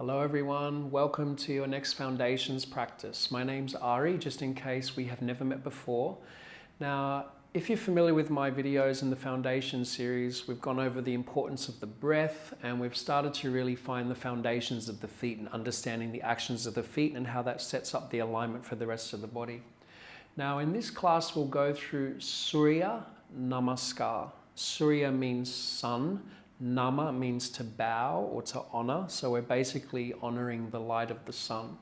Hello everyone, welcome to your next Foundations practice. My name's Ari, just in case we have never met before. Now, if you're familiar with my videos in the Foundations series, we've gone over the importance of the breath and we've started to really find the foundations of the feet and understanding the actions of the feet and how that sets up the alignment for the rest of the body. Now, in this class, we'll go through Surya Namaskar. Surya means sun. Nama means to bow or to honor, so we're basically honoring the light of the sun.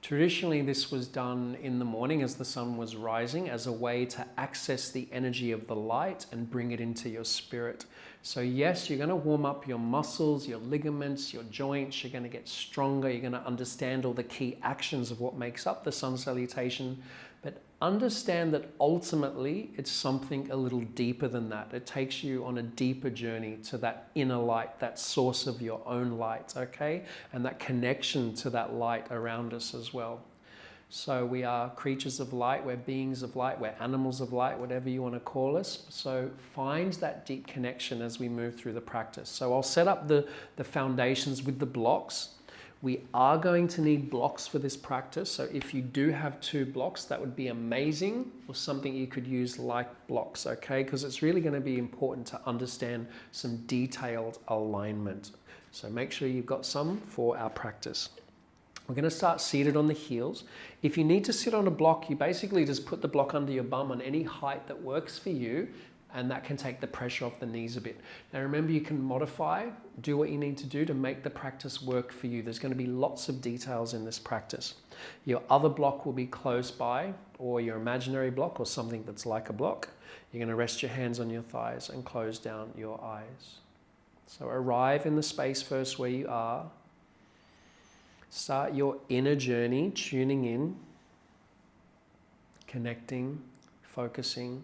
Traditionally, this was done in the morning as the sun was rising as a way to access the energy of the light and bring it into your spirit. So yes, you're going to warm up your muscles, your ligaments, your joints, you're going to get stronger, you're going to understand all the key actions of what makes up the sun salutation, but understand that ultimately it's something a little deeper than that. It takes you on a deeper journey to that inner light, that source of your own light, okay? And that connection to that light around us as well. So we are creatures of light, we're beings of light, we're animals of light, whatever you want to call us. So find that deep connection as we move through the practice. So I'll set up the foundations with the blocks. We are going to need blocks for this practice. So if you do have 2 blocks, that would be amazing, or something you could use like blocks, okay? Because it's really going to be important to understand some detailed alignment. So make sure you've got some for our practice. We're going to start seated on the heels. If you need to sit on a block, you basically just put the block under your bum on any height that works for you, and that can take the pressure off the knees a bit. Now remember, you can modify, do what you need to do to make the practice work for you. There's going to be lots of details in this practice. Your other block will be close by, or your imaginary block, or something that's like a block. You're going to rest your hands on your thighs and close down your eyes. So arrive in the space first where you are. Start your inner journey, tuning in, connecting, focusing.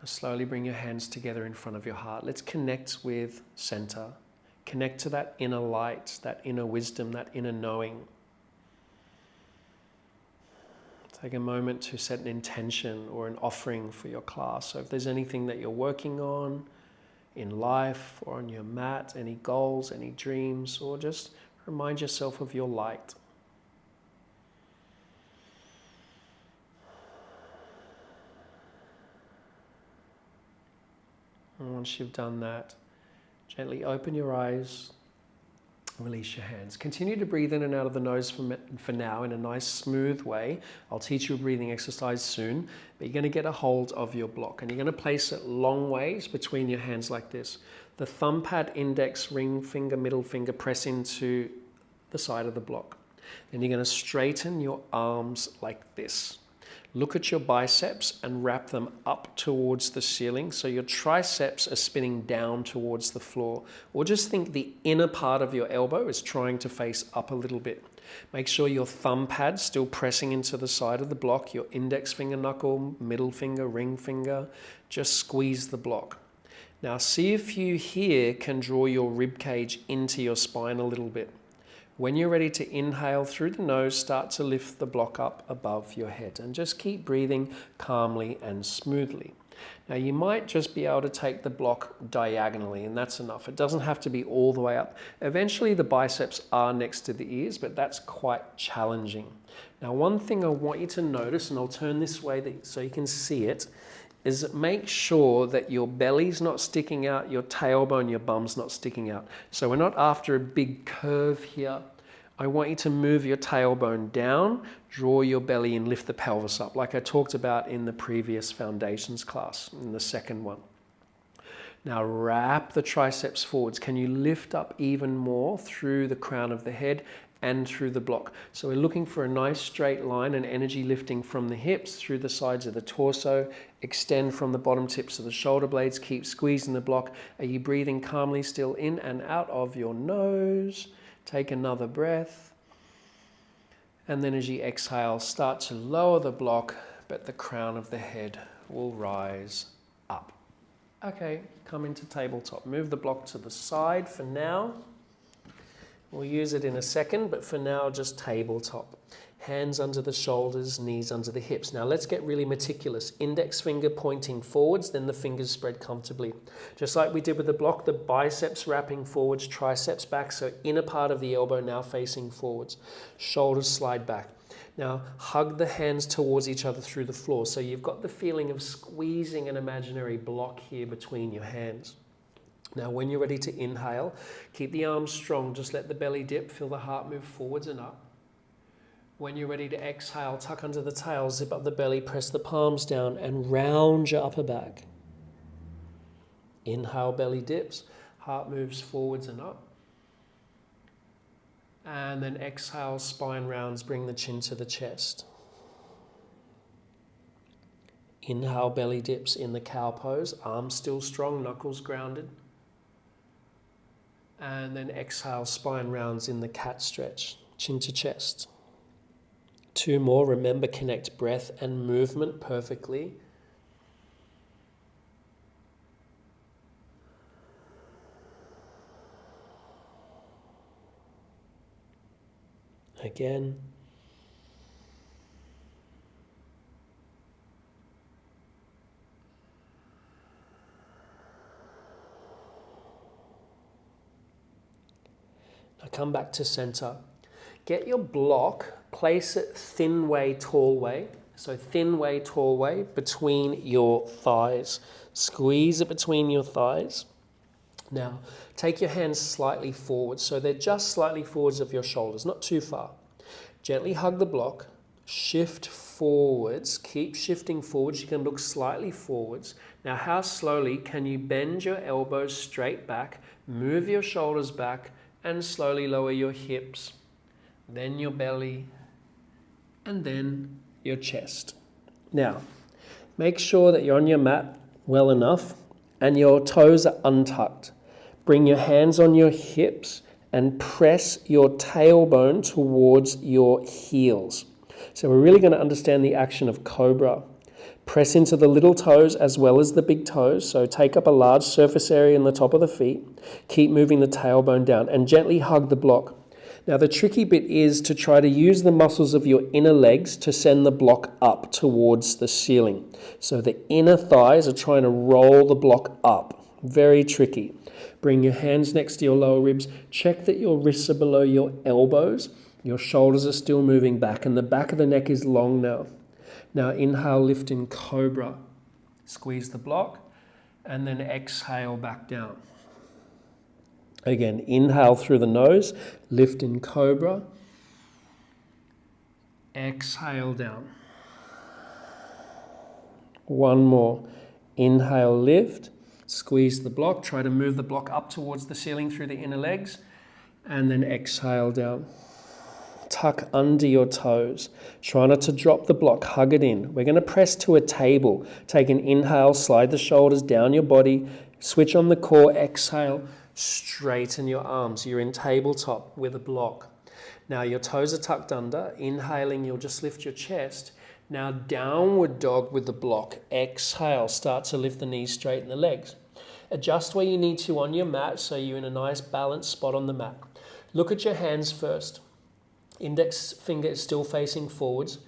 Slowly bring your hands together in front of your heart. Let's connect with center. Connect to that inner light, that inner wisdom, that inner knowing. Take a moment to set an intention or an offering for your class. So if there's anything that you're working on in life or on your mat, any goals, any dreams, or just remind yourself of your light. And once you've done that, gently open your eyes, release your hands. Continue to breathe in and out of the nose for now in a nice smooth way. I'll teach you a breathing exercise soon, but you're going to get a hold of your block and you're going to place it long ways between your hands like this. The thumb pad, index, ring finger, middle finger press into the side of the block. Then you're going to straighten your arms like this. Look at your biceps and wrap them up towards the ceiling. So your triceps are spinning down towards the floor. Or just think the inner part of your elbow is trying to face up a little bit. Make sure your thumb pad's still pressing into the side of the block. Your index finger knuckle, middle finger, ring finger. Just squeeze the block. Now see if you here can draw your rib cage into your spine a little bit. When you're ready to inhale through the nose, start to lift the block up above your head and just keep breathing calmly and smoothly. Now you might just be able to take the block diagonally and that's enough. It doesn't have to be all the way up. Eventually the biceps are next to the ears, but that's quite challenging. Now one thing I want you to notice, and I'll turn this way so you can see it, is make sure that your belly's not sticking out, your tailbone, your bum's not sticking out. So we're not after a big curve here. I want you to move your tailbone down, draw your belly and lift the pelvis up, like I talked about in the previous foundations class, in the second one. Now wrap the triceps forwards. Can you lift up even more through the crown of the head and through the block? So we're looking for a nice straight line and energy lifting from the hips through the sides of the torso. Extend from the bottom tips of the shoulder blades. Keep squeezing the block. Are you breathing calmly still in and out of your nose? Take another breath. And then as you exhale, start to lower the block, but the crown of the head will rise up. Okay, come into tabletop. Move the block to the side for now. We'll use it in a second, but for now, just tabletop. Hands under the shoulders, knees under the hips. Now let's get really meticulous. Index finger pointing forwards, then the fingers spread comfortably. Just like we did with the block, the biceps wrapping forwards, triceps back, so inner part of the elbow now facing forwards. Shoulders slide back. Now hug the hands towards each other through the floor, so you've got the feeling of squeezing an imaginary block here between your hands. Now when you're ready to inhale, keep the arms strong, just let the belly dip, feel the heart move forwards and up. When you're ready to exhale, tuck under the tail, zip up the belly, press the palms down and round your upper back. Inhale, belly dips, heart moves forwards and up. And then exhale, spine rounds, bring the chin to the chest. Inhale, belly dips in the cow pose, arms still strong, knuckles grounded. And then exhale, spine rounds in the cat stretch, chin to chest. 2 more. Remember, connect breath and movement perfectly. Again. Now come back to center. Get your block, place it thin way, tall way. So thin way, tall way between your thighs. Squeeze it between your thighs. Now, take your hands slightly forward, so they're just slightly forwards of your shoulders, not too far. Gently hug the block, shift forwards, keep shifting forwards. You can look slightly forwards. Now, how slowly can you bend your elbows straight back, move your shoulders back, and slowly lower your hips, then your belly, and then your chest. Now, make sure that you're on your mat well enough and your toes are untucked. Bring your hands on your hips and press your tailbone towards your heels. So we're really going to understand the action of cobra. Press into the little toes as well as the big toes. So take up a large surface area in the top of the feet. Keep moving the tailbone down and gently hug the block. Now the tricky bit is to try to use the muscles of your inner legs to send the block up towards the ceiling. So the inner thighs are trying to roll the block up. Very tricky. Bring your hands next to your lower ribs. Check that your wrists are below your elbows. Your shoulders are still moving back and the back of the neck is long now. Now inhale, lift in cobra. Squeeze the block and then exhale back down. Again, inhale through the nose, lift in cobra. Exhale down. One more. Inhale, lift. Squeeze the block. Try to move the block up towards the ceiling through the inner legs. And then exhale down. Tuck under your toes. Try not to drop the block. Hug it in. We're going to press to a table. Take an inhale. Slide the shoulders down your body. Switch on the core. Exhale. Straighten your arms. You're in tabletop with a block. Now your toes are tucked under. Inhaling, you'll just lift your chest. Now downward dog with the block. Exhale. Start to lift the knees, straighten the legs. Adjust where you need to on your mat so you're in a nice balanced spot on the mat. Look at your hands first. Index finger is still facing forwards.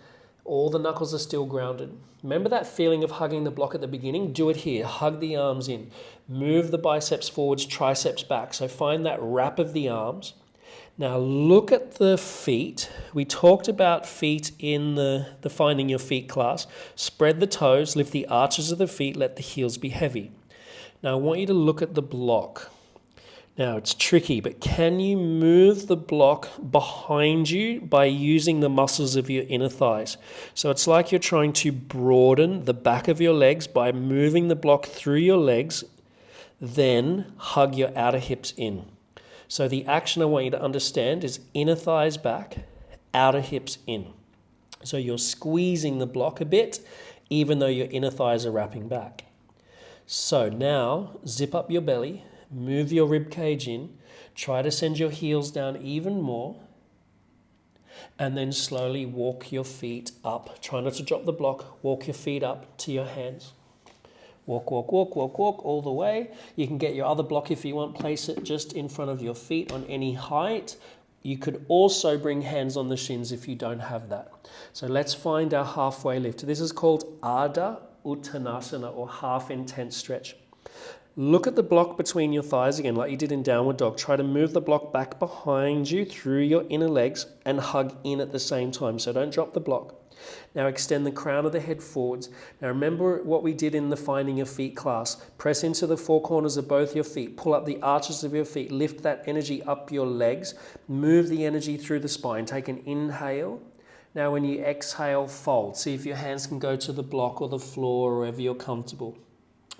All the knuckles are still grounded. Remember that feeling of hugging the block at the beginning? Do it here. Hug the arms in. Move the biceps forwards, triceps back. So find that wrap of the arms. Now look at the feet. We talked about feet in the Finding Your Feet class. Spread the toes, lift the arches of the feet, let the heels be heavy. Now I want you to look at the block. Now it's tricky, but can you move the block behind you by using the muscles of your inner thighs? So it's like you're trying to broaden the back of your legs by moving the block through your legs, then hug your outer hips in. So the action I want you to understand is inner thighs back, outer hips in. So you're squeezing the block a bit, even though your inner thighs are wrapping back. So now zip up your belly. Move your rib cage in, try to send your heels down even more, and then slowly walk your feet up. Try not to drop the block, walk your feet up to your hands. Walk, walk, walk, walk, walk all the way. You can get your other block if you want, place it just in front of your feet on any height. You could also bring hands on the shins if you don't have that. So let's find our halfway lift. This is called Ardha Uttanasana, or half intense stretch. Look at the block between your thighs again, like you did in downward dog. Try to move the block back behind you through your inner legs and hug in at the same time. So don't drop the block. Now extend the crown of the head forwards. Now remember what we did in the Finding Your Feet class. Press into the four corners of both your feet. Pull up the arches of your feet. Lift that energy up your legs. Move the energy through the spine. Take an inhale. Now when you exhale, fold. See if your hands can go to the block or the floor or wherever you're comfortable.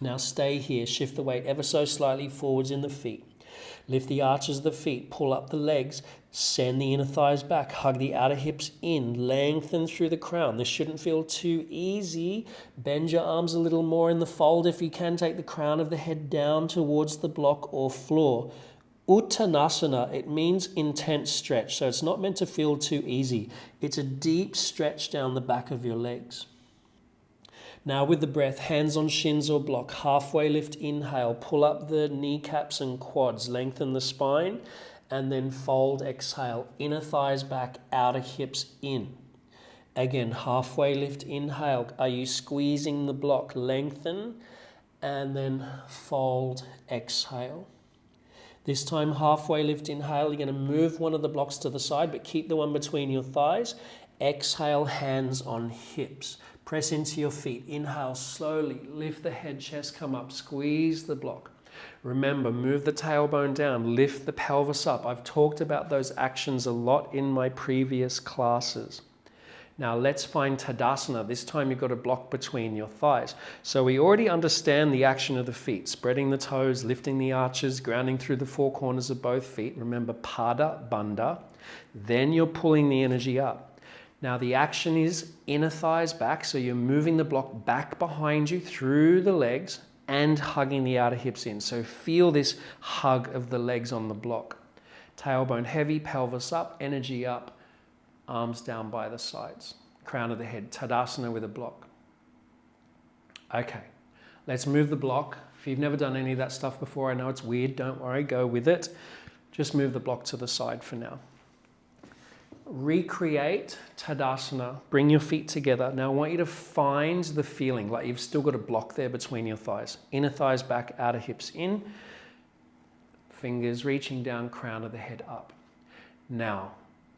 Now stay here. Shift the weight ever so slightly forwards in the feet. Lift the arches of the feet, pull up the legs, send the inner thighs back, hug the outer hips in, lengthen through the crown. This shouldn't feel too easy. Bend your arms a little more in the fold if you can. Take the crown of the head down towards the block or floor. Uttanasana, it means intense stretch, so it's not meant to feel too easy. It's a deep stretch down the back of your legs. Now with the breath, hands on shins or block, halfway lift, inhale, pull up the kneecaps and quads, lengthen the spine, and then fold, exhale, inner thighs back, outer hips in. Again, halfway lift, inhale, are you squeezing the block, lengthen, and then fold, exhale. This time, halfway lift, inhale, you're going to move one of the blocks to the side, but keep the one between your thighs. Exhale, hands on hips. Press into your feet. Inhale slowly. Lift the head, chest come up. Squeeze the block. Remember, move the tailbone down. Lift the pelvis up. I've talked about those actions a lot in my previous classes. Now let's find Tadasana. This time you've got a block between your thighs. So we already understand the action of the feet. Spreading the toes, lifting the arches, grounding through the four corners of both feet. Remember, Pada, Bandha. Then you're pulling the energy up. Now the action is inner thighs back, so you're moving the block back behind you through the legs and hugging the outer hips in. So feel this hug of the legs on the block. Tailbone heavy, pelvis up, energy up, arms down by the sides. Crown of the head, Tadasana with a block. Okay, let's move the block. If you've never done any of that stuff before, I know it's weird, don't worry, go with it. Just move the block to the side for now. Recreate Tadasana. Bring your feet together. Now I want you to find the feeling like you've still got a block there between your thighs. Inner thighs back, outer hips in. Fingers reaching down, crown of the head up. Now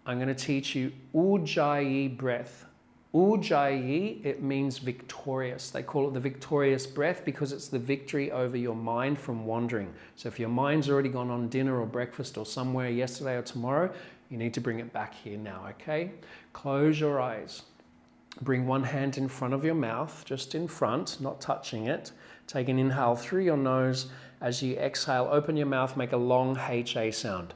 I'm going to teach you Ujjayi breath. Ujjayi, it means victorious. They call it the victorious breath because it's the victory over your mind from wandering. So if your mind's already gone on dinner or breakfast or somewhere yesterday or tomorrow, you need to bring it back here now, okay? Close your eyes. Bring one hand in front of your mouth, just in front, not touching it. Take an inhale through your nose. As you exhale, open your mouth, make a long HA sound.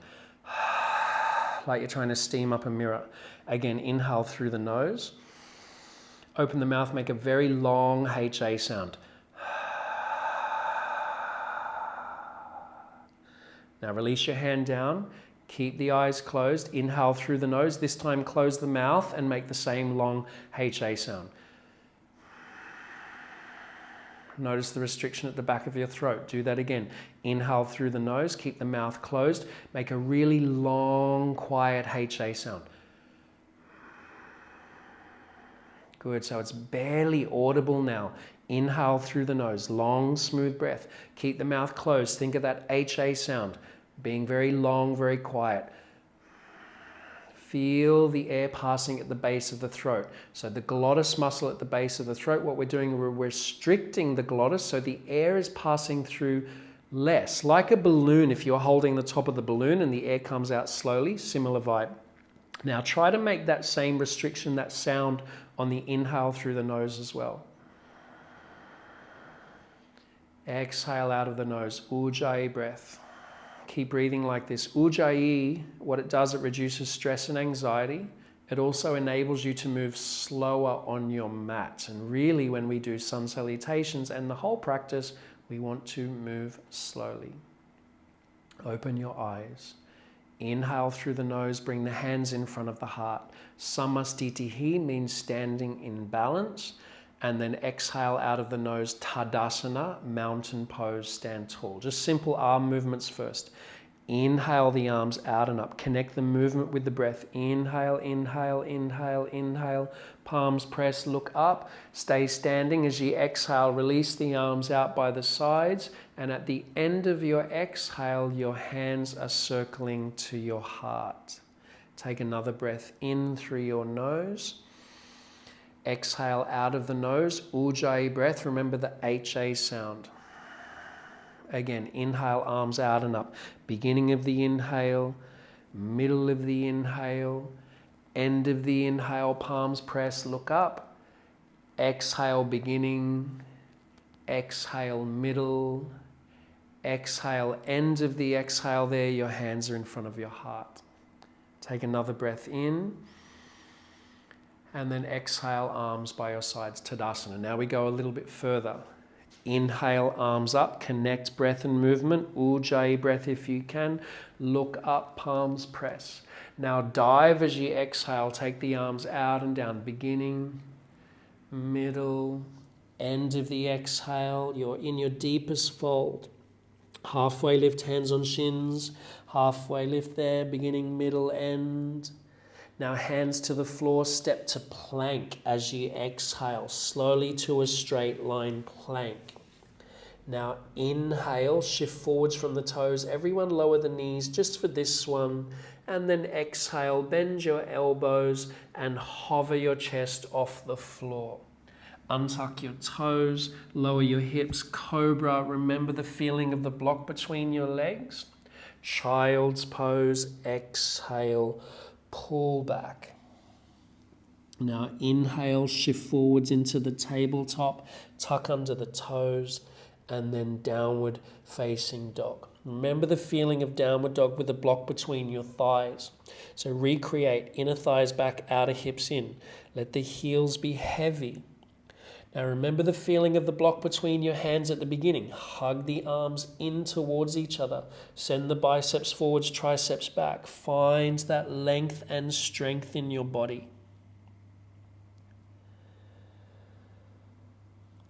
Like you're trying to steam up a mirror. Again, inhale through the nose. Open the mouth, make a very long HA sound. Now release your hand down. Keep the eyes closed. Inhale through the nose. This time close the mouth and make the same long HA sound. Notice the restriction at the back of your throat. Do that again. Inhale through the nose. Keep the mouth closed. Make a really long, quiet HA sound. Good. So it's barely audible now. Inhale through the nose. Long, smooth breath. Keep the mouth closed. Think of that HA sound. Being very long, very quiet. Feel the air passing at the base of the throat. So the glottis muscle at the base of the throat, what we're doing, we're restricting the glottis so the air is passing through less. Like a balloon, if you're holding the top of the balloon and the air comes out slowly, similar vibe. Now try to make that same restriction, that sound on the inhale through the nose as well. Exhale out of the nose, Ujjayi breath. Keep breathing like this. Ujjayi, what it does, it reduces stress and anxiety. It also enables you to move slower on your mat. And really, when we do sun salutations and the whole practice, we want to move slowly. Open your eyes. Inhale through the nose, bring the hands in front of the heart. Samastitihi means standing in balance. And then exhale out of the nose, Tadasana, mountain pose, stand tall. Just simple arm movements first. Inhale the arms out and up. Connect the movement with the breath. Inhale, inhale, inhale, inhale. Palms press, look up. Stay standing as you exhale. Release the arms out by the sides. And at the end of your exhale, your hands are circling to your heart. Take another breath in through your nose. Exhale out of the nose. Ujjayi breath. Remember the HA sound. Again, inhale, arms out and up. Beginning of the inhale, middle of the inhale, end of the inhale, palms press, look up. Exhale, beginning. Exhale, middle. Exhale, end of the exhale there, your hands are in front of your heart. Take another breath in. And then exhale, arms by your sides, Tadasana. Now we go a little bit further. Inhale, arms up, connect breath and movement. Ujjayi breath if you can. Look up, palms press. Now dive as you exhale. Take the arms out and down. Beginning, middle, end of the exhale. You're in your deepest fold. Halfway lift, hands on shins. Halfway lift there, beginning, middle, end. Now hands to the floor, step to plank as you exhale, slowly to a straight line plank. Now inhale, shift forwards from the toes. Everyone lower the knees just for this one. And then exhale, bend your elbows and hover your chest off the floor. Untuck your toes, lower your hips, cobra. Remember the feeling of the block between your legs. Child's pose, exhale. Pull back. Now inhale, shift forwards into the tabletop, tuck under the toes, and then downward facing dog. Remember the feeling of downward dog with a block between your thighs. So recreate inner thighs back, outer hips in. Let the heels be heavy. Now remember the feeling of the block between your hands at the beginning. Hug the arms in towards each other. Send the biceps forwards, triceps back. Find that length and strength in your body.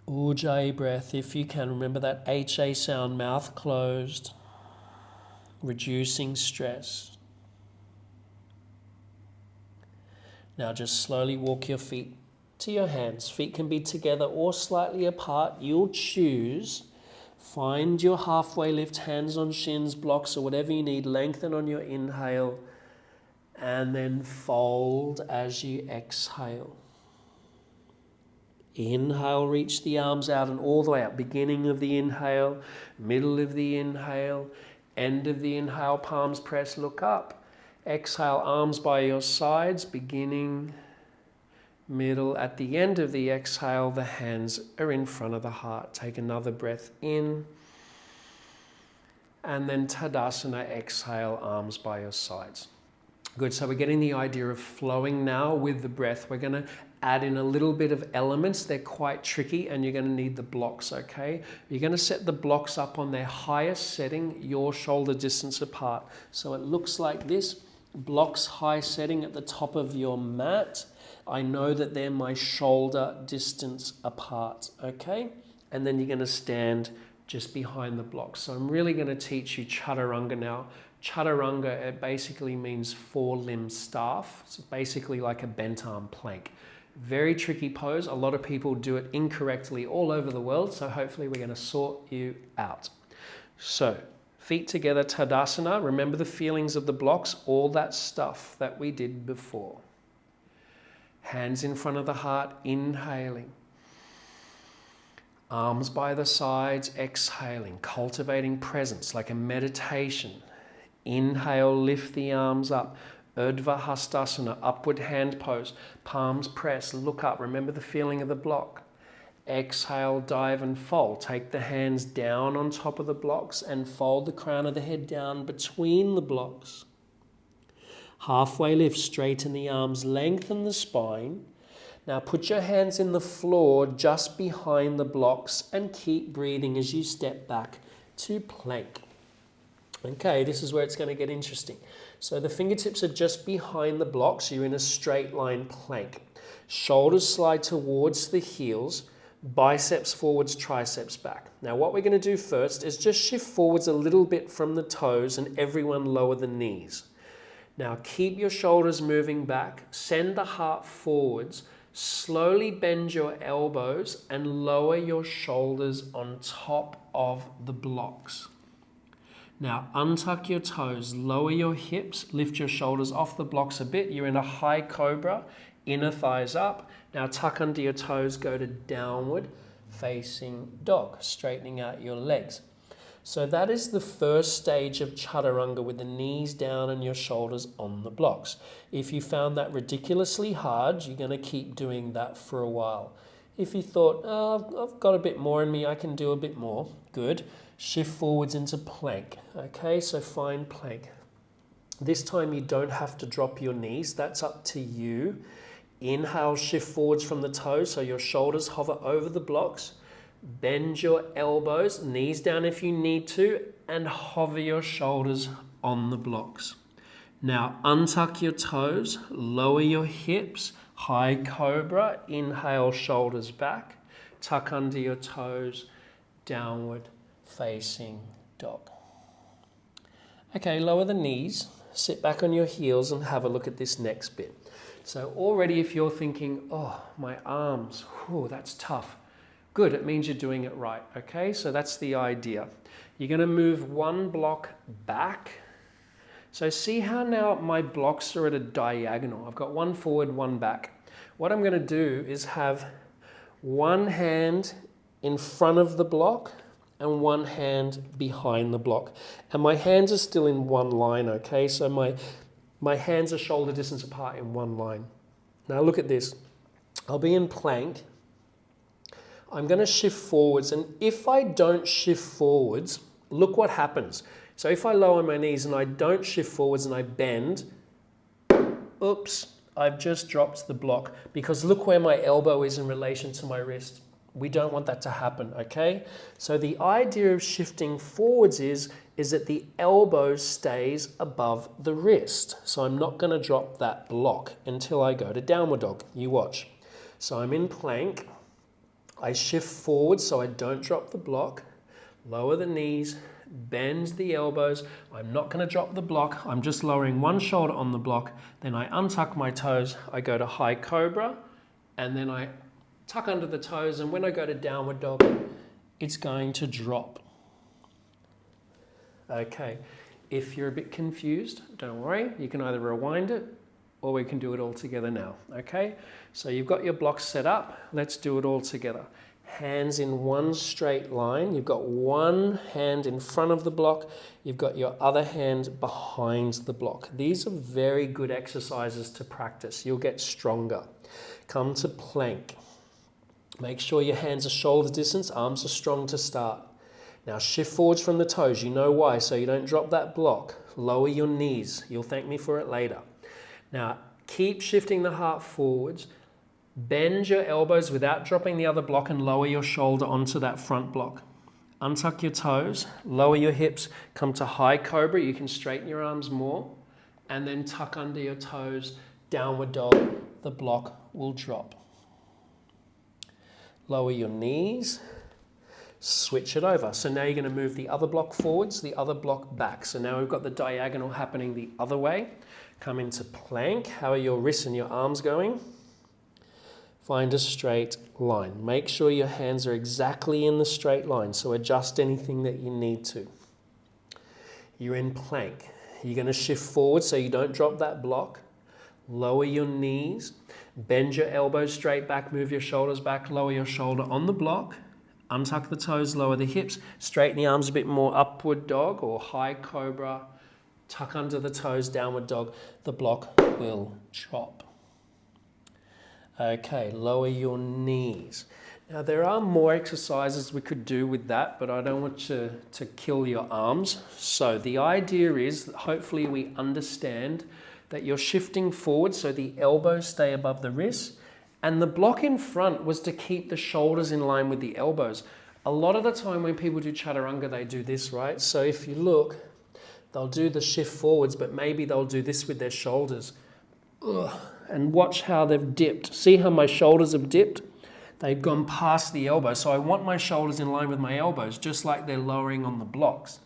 Ujjayi breath, if you can. Remember that HA sound, mouth closed. Reducing stress. Now just slowly walk your feet to your hands. Feet can be together or slightly apart. You'll choose. Find your halfway lift, hands on shins, blocks or whatever you need. Lengthen on your inhale and then fold as you exhale. Inhale, reach the arms out and all the way up. Beginning of the inhale, middle of the inhale, end of the inhale, palms press, look up. Exhale, arms by your sides, beginning, middle. At the end of the exhale, the hands are in front of the heart. Take another breath in. And then Tadasana, exhale, arms by your sides. Good, so we're getting the idea of flowing now with the breath. We're going to add in a little bit of elements. They're quite tricky and you're going to need the blocks, okay? You're going to set the blocks up on their highest setting, your shoulder distance apart. So it looks like this. Blocks high setting at the top of your mat. I know that they're my shoulder distance apart, okay? And then you're going to stand just behind the blocks. So I'm really going to teach you Chaturanga now. Chaturanga, it basically means four-limb staff. It's basically like a bent arm plank. Very tricky pose. A lot of people do it incorrectly all over the world. So hopefully we're going to sort you out. So feet together, Tadasana. Remember the feelings of the blocks, all that stuff that we did before. Hands in front of the heart, inhaling. Arms by the sides, exhaling, cultivating presence like a meditation. Inhale, lift the arms up. Urdhva Hastasana, upward hand pose. Palms press, look up. Remember the feeling of the block. Exhale, dive and fold. Take the hands down on top of the blocks and fold the crown of the head down between the blocks. Halfway lift, straighten the arms, lengthen the spine. Now put your hands in the floor just behind the blocks and keep breathing as you step back to plank. Okay, this is where it's going to get interesting. So the fingertips are just behind the blocks. You're in a straight line plank. Shoulders slide towards the heels. biceps forwards, triceps back. Now what we're going to do first is just shift forwards a little bit from the toes and everyone lower the knees. Now keep your shoulders moving back, send the heart forwards, slowly bend your elbows and lower your shoulders on top of the blocks. Now untuck your toes, lower your hips, lift your shoulders off the blocks a bit. You're in a high cobra, inner thighs up. Now tuck under your toes, go to downward facing dog, straightening out your legs. So that is the first stage of chaturanga with the knees down and your shoulders on the blocks. If you found that ridiculously hard, you're going to keep doing that for a while. If you thought, oh, I've got a bit more in me, I can do a bit more, good. Shift forwards into plank. Okay, so find plank. This time you don't have to drop your knees, that's up to you. Inhale, shift forwards from the toes, so your shoulders hover over the blocks. Bend your elbows, knees down if you need to, and hover your shoulders on the blocks. Now untuck your toes, lower your hips, high cobra, inhale, shoulders back, tuck under your toes, downward facing dog. Okay, lower the knees, sit back on your heels and have a look at this next bit. So already if you're thinking, oh, my arms, whew, that's tough. Good, it means you're doing it right, okay? So that's the idea. You're gonna move one block back. So see how now my blocks are at a diagonal. I've got one forward, one back. What I'm gonna do is have one hand in front of the block and one hand behind the block. And my hands are still in one line, okay? So my hands are shoulder distance apart in one line. Now look at this. I'll be in plank. I'm going to shift forwards, and if I don't shift forwards, look what happens. So if I lower my knees and I don't shift forwards and I bend, oops, I've just dropped the block because look where my elbow is in relation to my wrist. We don't want that to happen, okay? So the idea of shifting forwards is that the elbow stays above the wrist. So I'm not going to drop that block until I go to downward dog. You watch. So I'm in plank. I shift forward so I don't drop the block. Lower the knees, bend the elbows. I'm not going to drop the block. I'm just lowering one shoulder on the block. Then I untuck my toes. I go to high cobra, and then I tuck under the toes, and when I go to downward dog, it's going to drop. Okay, if you're a bit confused, don't worry. You can either rewind it or we can do it all together now, okay? So you've got your blocks set up. Let's do it all together. Hands in one straight line. You've got one hand in front of the block. You've got your other hand behind the block. These are very good exercises to practice. You'll get stronger. Come to plank. Make sure your hands are shoulder distance, arms are strong to start. Now shift forwards from the toes, you know why, so you don't drop that block. Lower your knees, you'll thank me for it later. Now keep shifting the heart forwards, bend your elbows without dropping the other block and lower your shoulder onto that front block. Untuck your toes, lower your hips, come to high cobra, you can straighten your arms more, and then tuck under your toes, downward dog, the block will drop. Lower your knees, switch it over. So now you're going to move the other block forwards, the other block back. So now we've got the diagonal happening the other way. Come into plank. How are your wrists and your arms going? Find a straight line. Make sure your hands are exactly in the straight line, so adjust anything that you need to. You're in plank. You're going to shift forward so you don't drop that block. Lower your knees, bend your elbows straight back, move your shoulders back, lower your shoulder on the block, untuck the toes, lower the hips, straighten the arms a bit more, upward dog or high cobra, tuck under the toes, downward dog, the block will drop. Okay, lower your knees. Now there are more exercises we could do with that, but I don't want you to kill your arms. So the idea is that hopefully we understand that you're shifting forward so the elbows stay above the wrists, and the block in front was to keep the shoulders in line with the elbows. A lot of the time when people do chaturanga, they do this, right? So if you look, they'll do the shift forwards, but maybe they'll do this with their shoulders. Ugh. And watch how they've dipped. See how my shoulders have dipped? They've gone past the elbow. So I want my shoulders in line with my elbows, just like they're lowering on the blocks.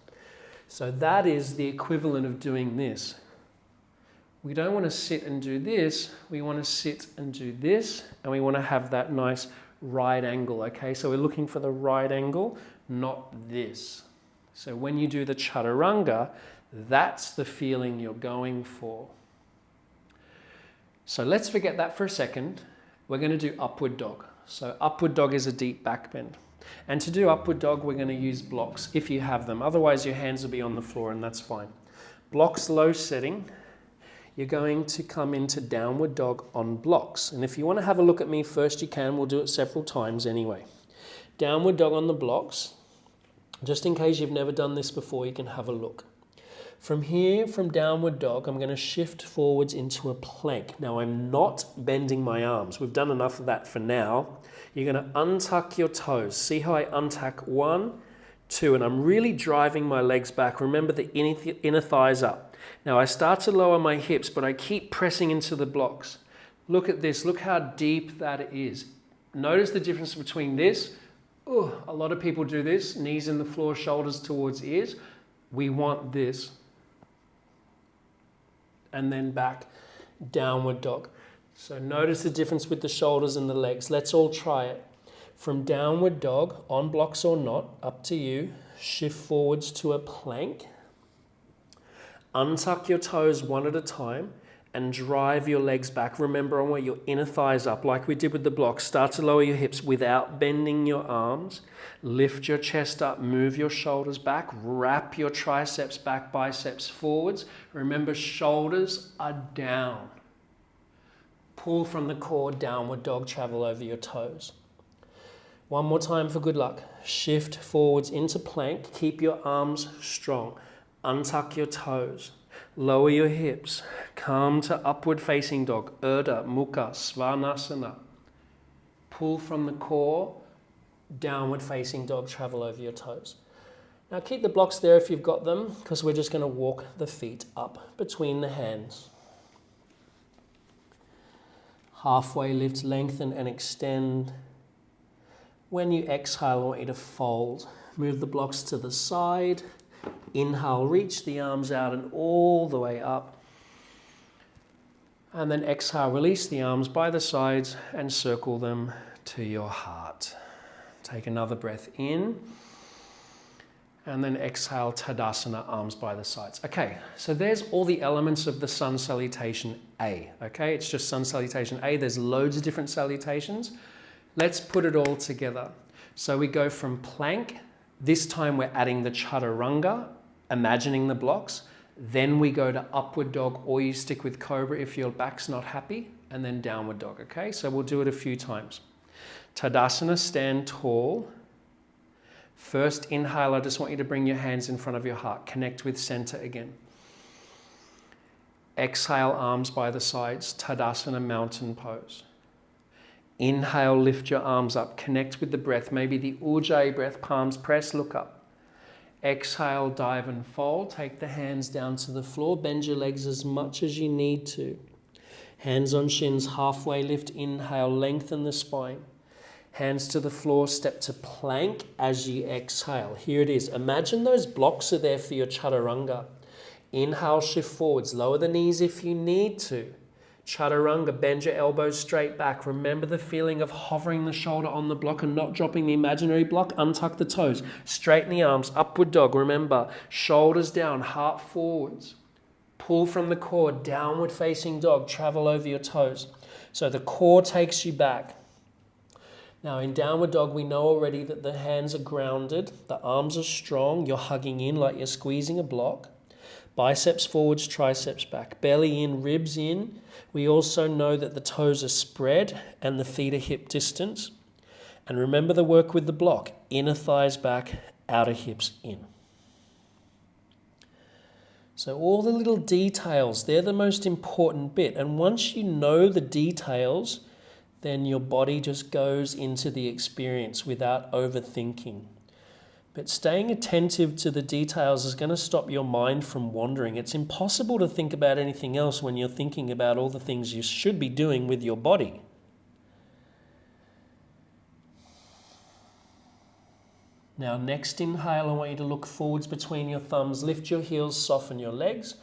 So that is the equivalent of doing this. We don't want to sit and do this. We want to sit and do this. And we want to have that nice right angle, okay? So we're looking for the right angle, not this. So when you do the chaturanga, that's the feeling you're going for. So let's forget that for a second. We're going to do upward dog. So upward dog is a deep back bend. And to do upward dog, we're going to use blocks if you have them. Otherwise, your hands will be on the floor and that's fine. Blocks low setting. You're going to come into downward dog on blocks. And if you want to have a look at me first, you can. We'll do it several times anyway. Downward dog on the blocks. Just in case you've never done this before, you can have a look. From here, from downward dog, I'm going to shift forwards into a plank. Now, I'm not bending my arms. We've done enough of that for now. You're going to untuck your toes. See how I untuck 1, 2, and I'm really driving my legs back. Remember the inner thighs up. Now I start to lower my hips, but I keep pressing into the blocks. Look at this, look how deep that is. Notice the difference between this. A lot of people do this, knees in the floor, shoulders towards ears. We want this. And then back, downward dog. So notice the difference with the shoulders and the legs. Let's all try it. From downward dog, on blocks or not, up to you. Shift forwards to a plank. Untuck your toes one at a time and drive your legs back. Remember, I want your inner thighs up like we did with the blocks. Start to lower your hips without bending your arms. Lift your chest up, move your shoulders back, wrap your triceps back, biceps forwards. Remember, shoulders are down. Pull from the core, downward dog, travel over your toes. One more time for good luck. Shift forwards into plank, keep your arms strong. Untuck your toes, lower your hips, come to upward facing dog, Urdhva, Mukha, Svanasana. Pull from the core, downward facing dog, travel over your toes. Now keep the blocks there if you've got them, because we're just going to walk the feet up between the hands. Halfway lift, lengthen and extend. When you exhale, I want you to fold. Move the blocks to the side. Inhale, reach the arms out and all the way up. And then exhale, release the arms by the sides and circle them to your heart. Take another breath in. And then exhale, Tadasana, arms by the sides. Okay, so there's all the elements of the Sun Salutation A. Okay, it's just Sun Salutation A. There's loads of different salutations. Let's put it all together. So we go from plank. This time we're adding the chaturanga, imagining the blocks. Then we go to upward dog, or you stick with cobra if your back's not happy, and then downward dog, okay? So we'll do it a few times. Tadasana, stand tall. First inhale, I just want you to bring your hands in front of your heart. Connect with center again. Exhale, arms by the sides, Tadasana, mountain pose. Inhale, lift your arms up, connect with the breath, maybe the Ujjayi breath, palms press, look up. Exhale, dive and fold, take the hands down to the floor, bend your legs as much as you need to. Hands on shins, halfway lift, inhale, lengthen the spine. Hands to the floor, step to plank as you exhale. Here it is. Imagine those blocks are there for your chaturanga. Inhale, shift forwards, lower the knees if you need to. Chaturanga, bend your elbows straight back. Remember the feeling of hovering the shoulder on the block and not dropping the imaginary block. Untuck the toes. Straighten the arms. Upward dog. Remember, shoulders down, heart forwards. Pull from the core. Downward facing dog. Travel over your toes. So the core takes you back. Now in downward dog, we know already that the hands are grounded. The arms are strong. You're hugging in like you're squeezing a block. Biceps forwards, triceps back. Belly in, ribs in. We also know that the toes are spread and the feet are hip distance. And remember the work with the block. Inner thighs back, outer hips in. So all the little details, they're the most important bit. And once you know the details, then your body just goes into the experience without overthinking. But staying attentive to the details is going to stop your mind from wandering. It's impossible to think about anything else when you're thinking about all the things you should be doing with your body. Now, next inhale, I want you to look forwards between your thumbs, lift your heels, soften your legs.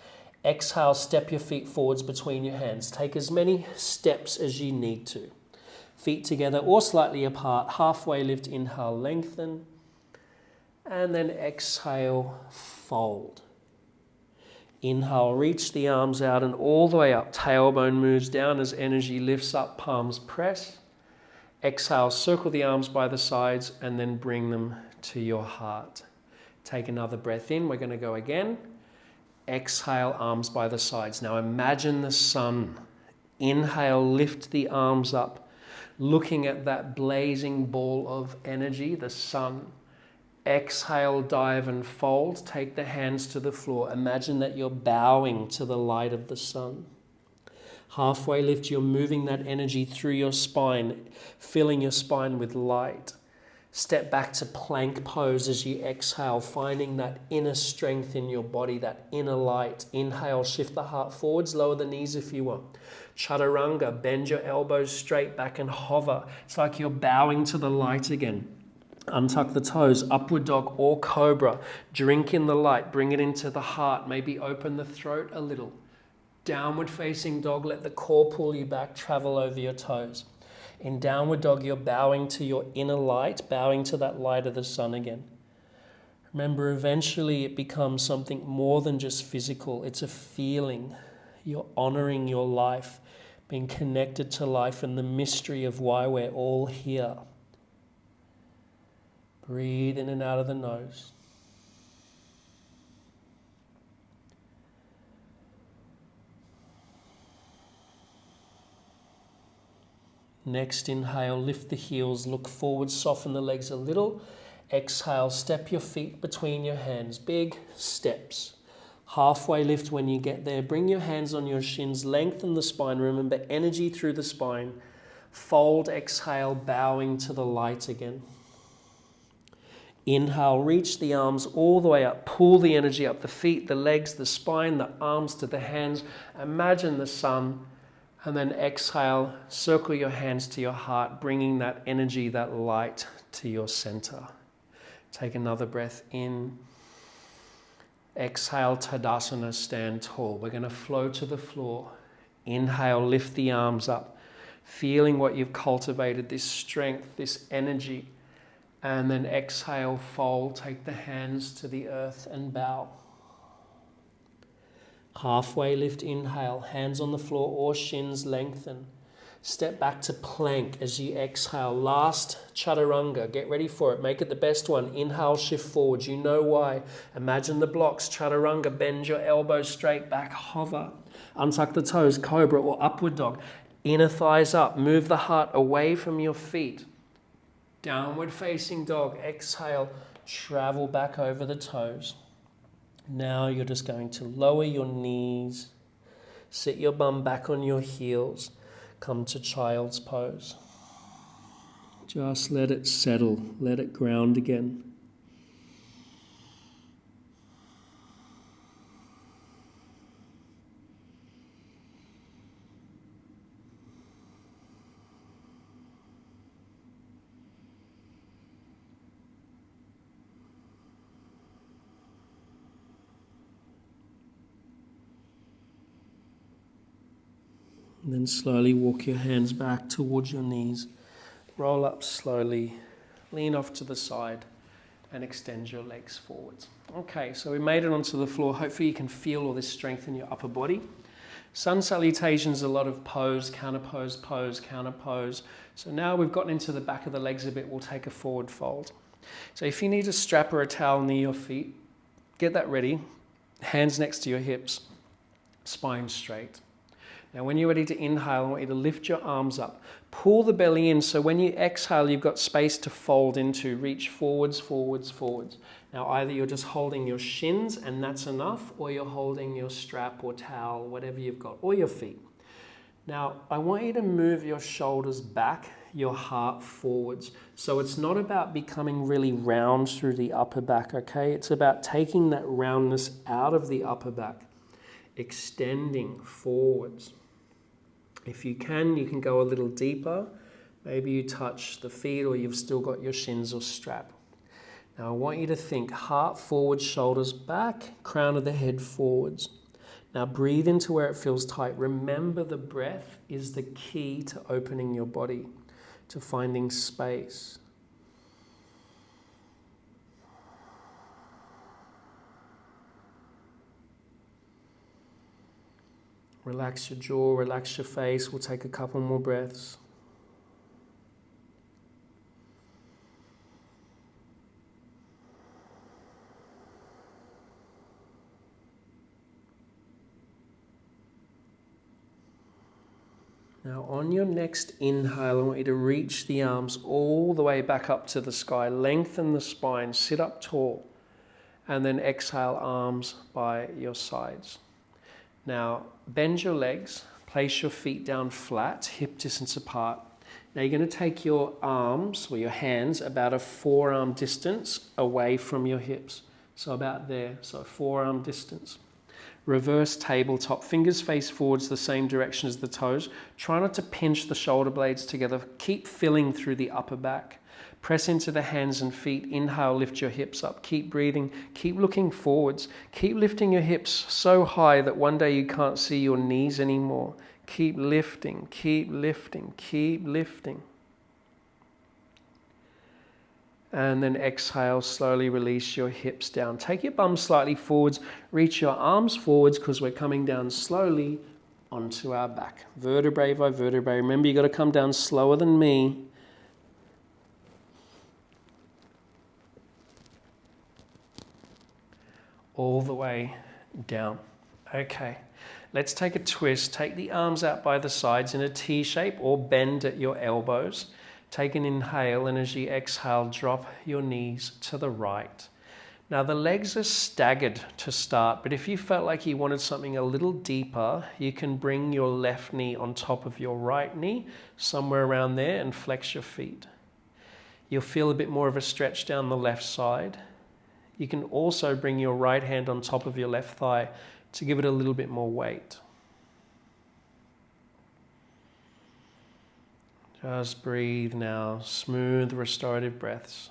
Exhale, step your feet forwards between your hands. Take as many steps as you need to. Feet together or slightly apart, halfway lift, inhale, lengthen. And then exhale, fold. Inhale, reach the arms out and all the way up. Tailbone moves down as energy lifts up, palms press. Exhale, circle the arms by the sides and then bring them to your heart. Take another breath in. We're going to go again. Exhale, arms by the sides. Now imagine the sun. Inhale, lift the arms up, looking at that blazing ball of energy, the sun. Exhale, dive and fold. Take the hands to the floor. Imagine that you're bowing to the light of the sun. Halfway lift, you're moving that energy through your spine, filling your spine with light. Step back to plank pose as you exhale, finding that inner strength in your body, that inner light. Inhale, shift the heart forwards, lower the knees if you want. Chaturanga, bend your elbows straight back and hover. It's like you're bowing to the light again. Untuck the toes, upward dog or cobra. Drink in the light, bring it into the heart. Maybe open the throat a little. Downward facing dog, let the core pull you back, travel over your toes. In downward dog, you're bowing to your inner light, bowing to that light of the sun again. Remember, eventually it becomes something more than just physical. It's a feeling. You're honoring your life, being connected to life and the mystery of why we're all here. Breathe in and out of the nose. Next inhale, lift the heels, look forward, soften the legs a little. Exhale, step your feet between your hands, big steps. Halfway lift when you get there. Bring your hands on your shins, lengthen the spine. Remember, energy through the spine. Fold, exhale, bowing to the light again. Inhale, reach the arms all the way up. Pull the energy up, the feet, the legs, the spine, the arms to the hands. Imagine the sun. And then exhale, circle your hands to your heart, bringing that energy, that light to your center. Take another breath in. Exhale, Tadasana, stand tall. We're going to flow to the floor. Inhale, lift the arms up, feeling what you've cultivated, this strength, this energy. And then exhale, fold, take the hands to the earth and bow. Halfway lift, inhale, hands on the floor or shins, lengthen. Step back to plank as you exhale. Last chaturanga, get ready for it. Make it the best one. Inhale, shift forward. You know why. Imagine the blocks. Chaturanga, bend your elbows straight back, hover. Untuck the toes, cobra or upward dog. Inner thighs up, move the heart away from your feet. Downward facing dog, exhale, travel back over the toes. Now you're just going to lower your knees, sit your bum back on your heels, come to child's pose. Just let it settle, let it ground again. And then slowly walk your hands back towards your knees. Roll up slowly, lean off to the side and extend your legs forwards. Okay, so we made it onto the floor. Hopefully you can feel all this strength in your upper body. Sun salutations, a lot of pose, counter pose, pose, counter pose. So now we've gotten into the back of the legs a bit, we'll take a forward fold. So if you need a strap or a towel near your feet, get that ready. Hands next to your hips, spine straight. Now when you're ready to inhale, I want you to lift your arms up. Pull the belly in, so when you exhale, you've got space to fold into. Reach forwards, forwards, forwards. Now either you're just holding your shins and that's enough, or you're holding your strap or towel, whatever you've got, or your feet. Now I want you to move your shoulders back, your heart forwards. So it's not about becoming really round through the upper back, okay? It's about taking that roundness out of the upper back, extending forwards. If you can go a little deeper. Maybe you touch the feet or you've still got your shins or strap. Now I want you to think heart forwards, shoulders back, crown of the head forwards. Now breathe into where it feels tight. Remember, the breath is the key to opening your body, to finding space. Relax your jaw, relax your face. We'll take a couple more breaths. Now on your next inhale, I want you to reach the arms all the way back up to the sky. Lengthen the spine, sit up tall. And then exhale, arms by your sides. Now bend your legs, place your feet down flat, hip distance apart. Now you're going to take your arms, or your hands, about a forearm distance away from your hips. So about there, so forearm distance. Reverse tabletop, fingers face forwards the same direction as the toes. Try not to pinch the shoulder blades together. Keep filling through the upper back. Press into the hands and feet. Inhale, lift your hips up. Keep breathing. Keep looking forwards. Keep lifting your hips so high that one day you can't see your knees anymore. Keep lifting, keep lifting, keep lifting. And then exhale, slowly release your hips down. Take your bum slightly forwards, reach your arms forwards because we're coming down slowly onto our back. Vertebrae by vertebrae. Remember, you've got to come down slower than me. All the way down. Okay, let's take a twist. Take the arms out by the sides in a T shape or bend at your elbows. Take an inhale, and as you exhale, drop your knees to the right. Now the legs are staggered to start, but if you felt like you wanted something a little deeper, you can bring your left knee on top of your right knee, somewhere around there, and flex your feet. You'll feel a bit more of a stretch down the left side. You can also bring your right hand on top of your left thigh to give it a little bit more weight. Just breathe now, smooth restorative breaths.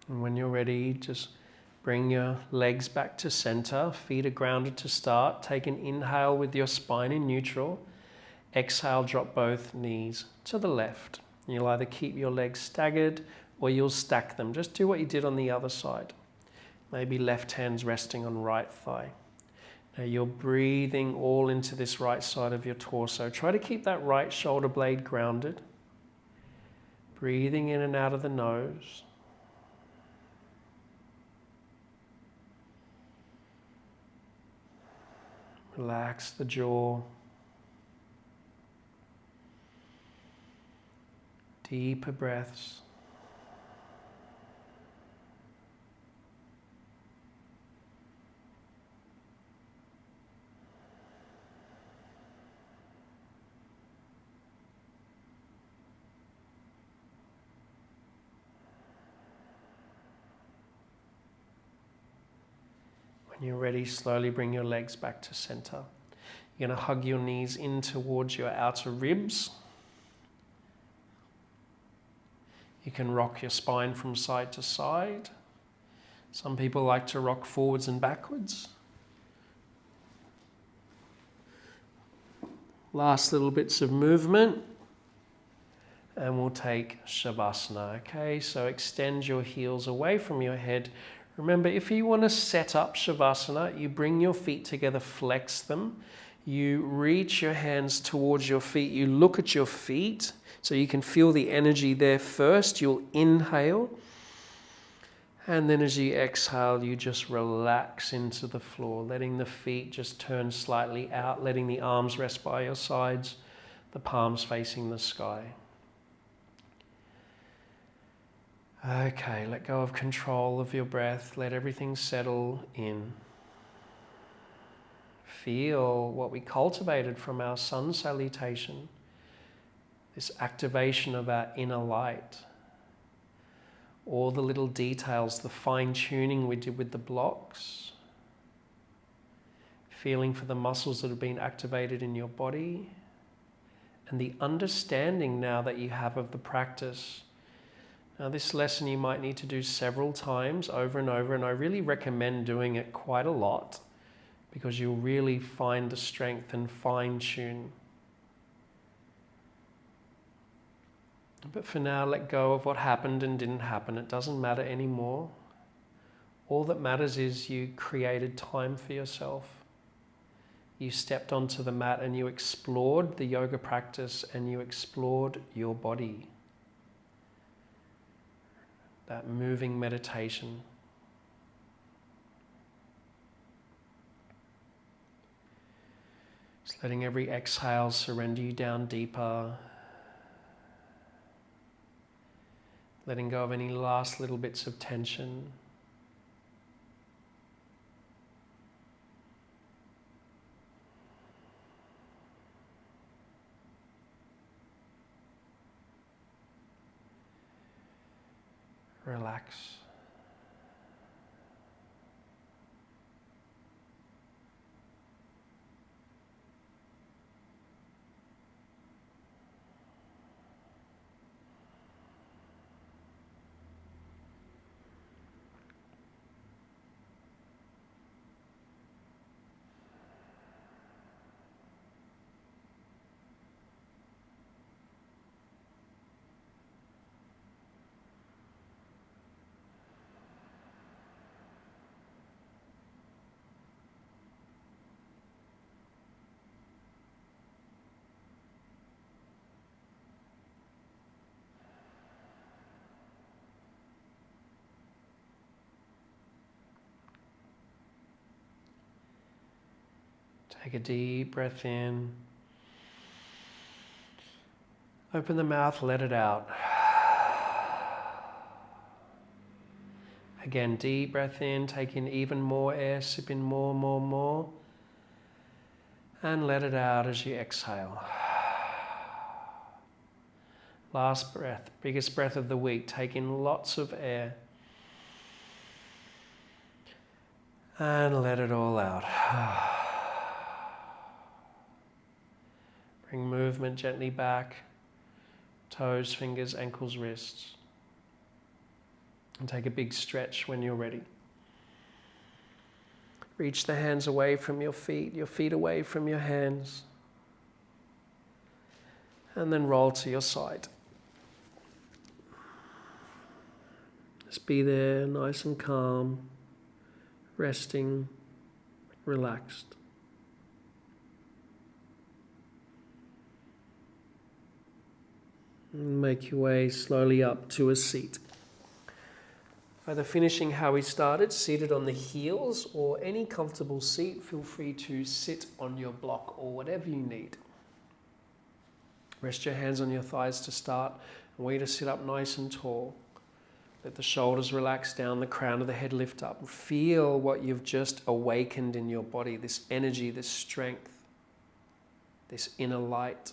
And when you're ready, just bring your legs back to center. Feet are grounded to start. Take an inhale with your spine in neutral. Exhale, drop both knees to the left. You'll either keep your legs staggered or you'll stack them. Just do what you did on the other side. Maybe left hand's resting on right thigh. Now you're breathing all into this right side of your torso. Try to keep that right shoulder blade grounded. Breathing in and out of the nose. Relax the jaw. Deeper breaths. When you're ready, slowly bring your legs back to center. You're going to hug your knees in towards your outer ribs. You can rock your spine from side to side. Some people like to rock forwards and backwards. Last little bits of movement. And we'll take Shavasana. Okay, so extend your heels away from your head. Remember, if you want to set up Shavasana, you bring your feet together, flex them. You reach your hands towards your feet. You look at your feet so you can feel the energy there first. You'll inhale. And then as you exhale, you just relax into the floor, letting the feet just turn slightly out, letting the arms rest by your sides, the palms facing the sky. Okay, let go of control of your breath. Let everything settle in. Feel what we cultivated from our sun salutation, this activation of our inner light. All the little details, the fine-tuning we did with the blocks. Feeling for the muscles that have been activated in your body. And the understanding now that you have of the practice. Now this lesson you might need to do several times over and over, and I really recommend doing it quite a lot because you'll really find the strength and fine-tune. But for now, let go of what happened and didn't happen. It doesn't matter anymore. All that matters is you created time for yourself. You stepped onto the mat and you explored the yoga practice and you explored your body. That moving meditation. Just letting every exhale surrender you down deeper. Letting go of any last little bits of tension. Relax. Take a deep breath in. Open the mouth, let it out. Again, deep breath in, take in even more air, sip in more. And let it out as you exhale. Last breath, biggest breath of the week. Take in lots of air. And let it all out. Bring movement gently back. Toes, fingers, ankles, wrists. And take a big stretch when you're ready. Reach the hands away from your feet away from your hands. And then roll to your side. Just be there, nice and calm, resting, relaxed. And make your way slowly up to a seat. Either finishing how we started, seated on the heels, or any comfortable seat. Feel free to sit on your block or whatever you need. Rest your hands on your thighs to start. I want you to sit up nice and tall. Let the shoulders relax down, the crown of the head lift up. Feel what you've just awakened in your body, this energy, this strength, this inner light.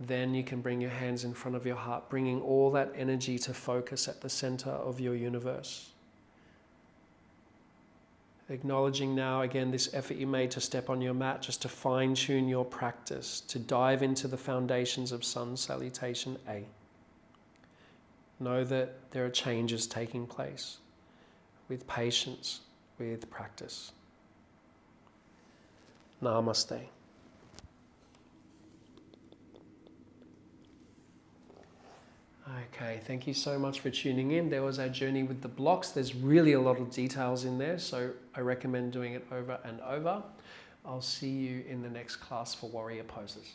Then you can bring your hands in front of your heart, bringing all that energy to focus at the center of your universe. Acknowledging now, again, this effort you made to step on your mat, just to fine-tune your practice, to dive into the foundations of Sun Salutation A. Know that there are changes taking place with patience, with practice. Namaste. Okay, thank you so much for tuning in. There was our journey with the blocks. There's really a lot of details in there, so I recommend doing it over and over. I'll see you in the next class for warrior poses.